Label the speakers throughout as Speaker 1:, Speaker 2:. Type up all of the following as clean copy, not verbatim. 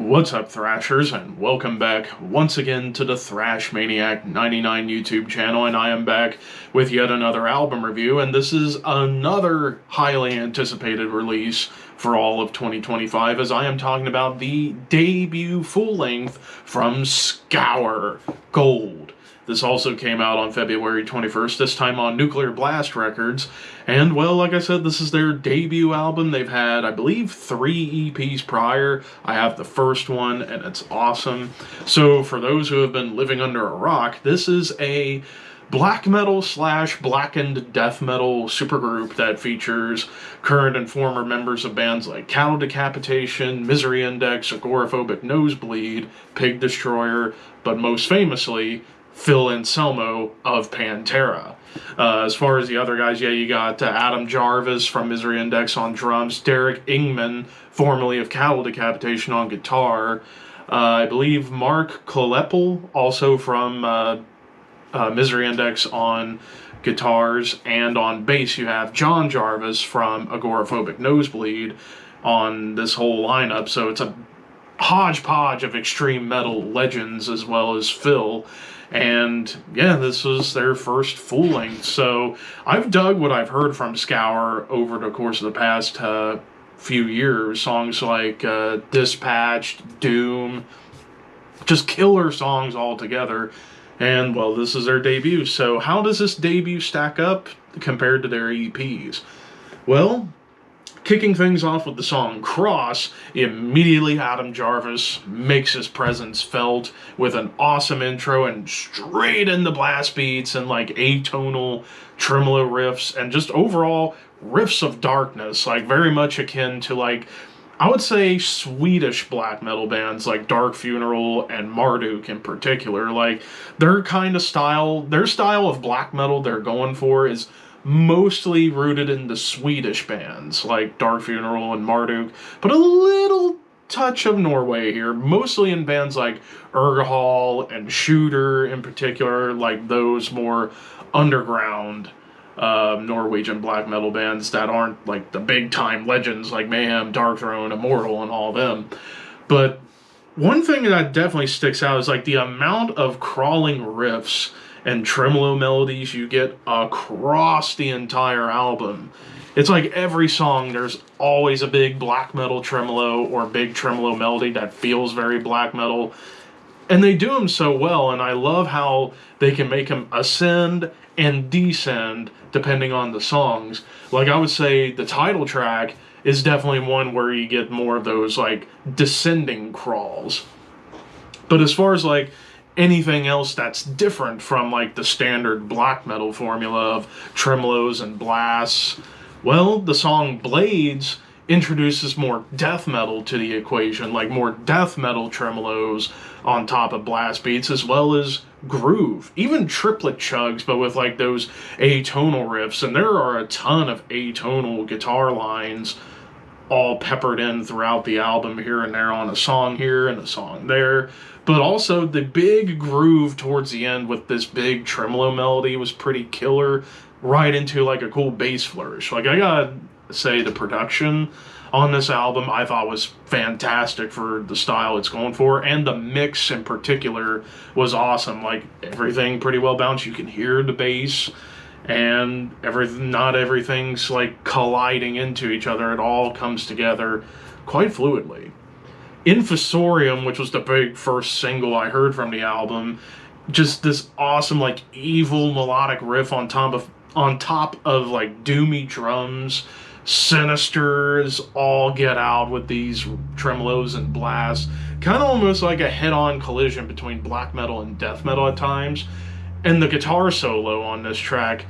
Speaker 1: What's up, Thrashers, and welcome back once again to the Thrash Maniac 99 YouTube channel, and I am back with yet another album review, and this is another highly anticipated release for all of 2025, as I am talking about the debut full-length from Scour, Gold. This also came out on February 21st, this time on Nuclear Blast Records. And, well, like I said, this is their debut album. They've had, I believe, 3 EPs prior. I have the first one, and it's awesome. So, for those who have been living under a rock, this is a black metal / blackened death metal supergroup that features current and former members of bands like Cattle Decapitation, Misery Index, Agoraphobic Nosebleed, Pig Destroyer, but most famously, Phil Anselmo of Pantera. As far as the other guys, yeah, you got Adam Jarvis from Misery Index on drums, Derek Ingman, formerly of Cattle Decapitation, on guitar. I believe Mark Kleppel, also from Misery Index, on guitars, and on bass you have John Jarvis from Agoraphobic Nosebleed on this whole lineup. So it's a hodgepodge of extreme metal legends as well as Phil. And yeah, this was their first full length. So I've dug what I've heard from Scour over the course of the past few years. Songs like Dispatched, Doom, just killer songs altogether. And well, this is their debut. So how does this debut stack up compared to their EPs? Well, kicking things off with the song Cross, immediately Adam Jarvis makes his presence felt with an awesome intro and straight into blast beats and like atonal tremolo riffs and just overall riffs of darkness, like very much akin to, like, I would say Swedish black metal bands like Dark Funeral and Marduk in particular. Like their style of black metal they're going for is mostly rooted in the Swedish bands like Dark Funeral and Marduk, but a little touch of Norway here, mostly in bands like Urgahal and Shooter in particular, like those more underground Norwegian black metal bands that aren't like the big time legends like Mayhem, Darkthrone, Immortal, and all them. But one thing that definitely sticks out is like the amount of crawling riffs and tremolo melodies you get across the entire album. It's like every song there's always a big black metal tremolo or big tremolo melody that feels very black metal. And they do them so well, and I love how they can make them ascend and descend depending on the songs. Like I would say the title track is definitely one where you get more of those like descending crawls. But as far as like anything else that's different from like the standard black metal formula of tremolos and blasts, well, the song Blades introduces more death metal to the equation, like more death metal tremolos on top of blast beats, as well as groove, even triplet chugs, but with like those atonal riffs. And there are a ton of atonal guitar lines all peppered in throughout the album, here and there, on a song here and a song there. But also the big groove towards the end with this big tremolo melody was pretty killer, right into like a cool bass flourish. Like I gotta say, the production on this album I thought was fantastic for the style it's going for, and the mix in particular was awesome. Like everything pretty well balanced. You can hear the bass, and not everything's like colliding into each other. It all comes together quite fluidly. Infusorium, which was the big first single I heard from the album, just this awesome like evil melodic riff on top of like doomy drums, sinister as all get out with these tremolos and blasts, kind of almost like a head-on collision between black metal and death metal at times. And the guitar solo on this track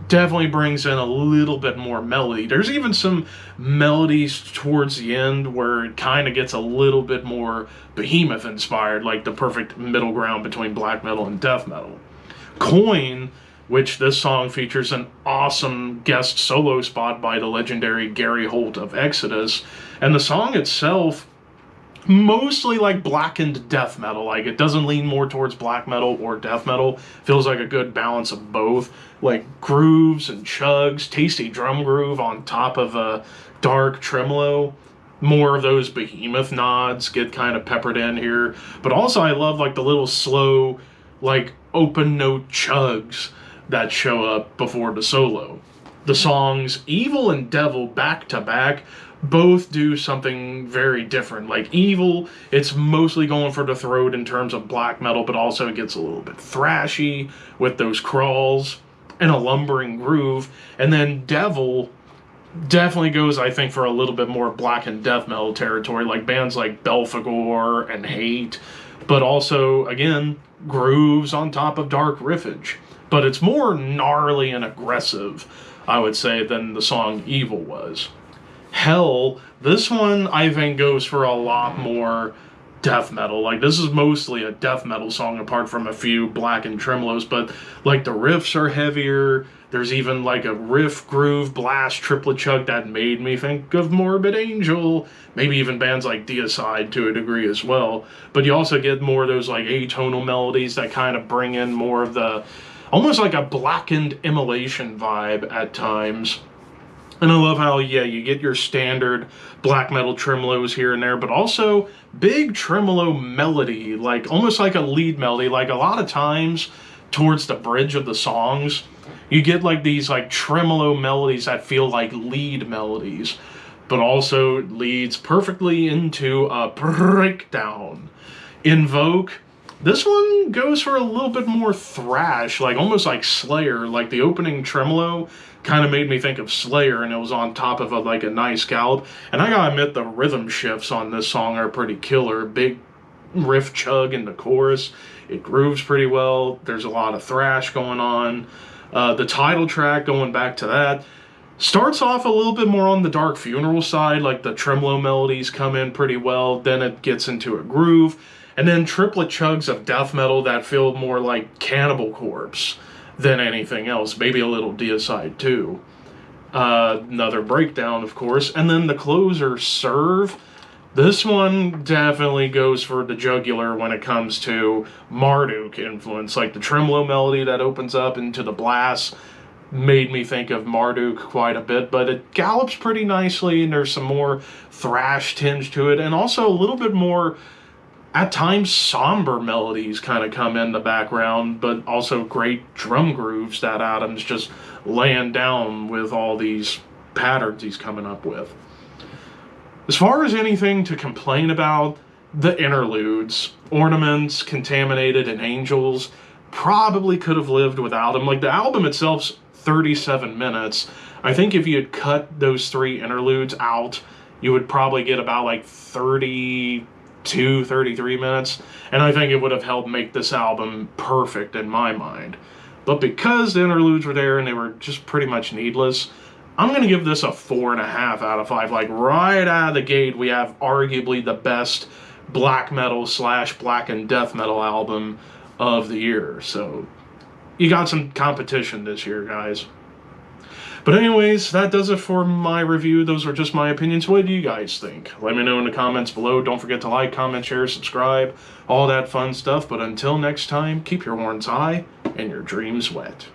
Speaker 1: definitely brings in a little bit more melody. There's even some melodies towards the end where it kind of gets a little bit more Behemoth inspired, like the perfect middle ground between black metal and death metal. Coin, which this song features an awesome guest solo spot by the legendary Gary Holt of Exodus, and the song itself mostly like blackened death metal. Like it doesn't lean more towards black metal or death metal. Feels like a good balance of both. Like grooves and chugs, tasty drum groove on top of a dark tremolo. more of those behemoth nods get kind of peppered in here. But also I love like the little slow, like open note chugs that show up before the solo. The songs Evil and Devil back to back both do something very different. Like Evil, it's mostly going for the throat in terms of black metal, but also it gets a little bit thrashy with those crawls and a lumbering groove. And then Devil definitely goes, I think, for a little bit more black and death metal territory, like bands like Belphegor and Hate, but also, again, grooves on top of dark riffage. But it's more gnarly and aggressive, I would say, than the song Evil was. Hell, this one, I think, goes for a lot more death metal. Like, this is mostly a death metal song, apart from a few blackened tremolos, but, like, the riffs are heavier. There's even, like, a riff, groove, blast, triplet chug that made me think of Morbid Angel. Maybe even bands like Deicide to a degree as well. But you also get more of those, like, atonal melodies that kind of bring in more of the, almost like a blackened immolation vibe at times. And I love how, yeah, you get your standard black metal tremolos here and there, but also big tremolo melody, like almost like a lead melody. Like a lot of times towards the bridge of the songs, you get like these like tremolo melodies that feel like lead melodies, but also leads perfectly into a breakdown. Invoke, this one goes for a little bit more thrash, like almost like Slayer. Like the opening tremolo kind of made me think of Slayer, and it was on top of like a nice gallop. And I gotta admit, the rhythm shifts on this song are pretty killer. Big riff chug in the chorus. It grooves pretty well. There's a lot of thrash going on. The title track, going back to that, starts off a little bit more on the Dark Funeral side. Like the tremolo melodies come in pretty well. Then it gets into a groove. And then triplet chugs of death metal that feel more like Cannibal Corpse than anything else. Maybe a little Deicide too. Another breakdown, of course. And then the closer, Serve. This one definitely goes for the jugular when it comes to Marduk influence. Like the tremolo melody that opens up into the blast made me think of Marduk quite a bit, but it gallops pretty nicely, and there's some more thrash tinge to it, and also a little bit more, at times, somber melodies kind of come in the background, but also great drum grooves that Adam's just laying down with all these patterns he's coming up with. As far as anything to complain about, the interludes, Ornaments, Contaminated, and Angels, probably could have lived without them. Like, the album itself's 37 minutes. I think if you had cut those 3 interludes out, you would probably get about like 32, 33 minutes, and I think it would have helped make this album perfect in my mind. But because the interludes were there and they were just pretty much needless, I'm going to give this a 4.5 out of 5. Like, right out of the gate, we have arguably the best black metal / black and death metal album of the year. So, you got some competition this year, guys. But anyways, that does it for my review. Those are just my opinions. What do you guys think? Let me know in the comments below. Don't forget to like, comment, share, subscribe, all that fun stuff. But until next time, keep your horns high and your dreams wet.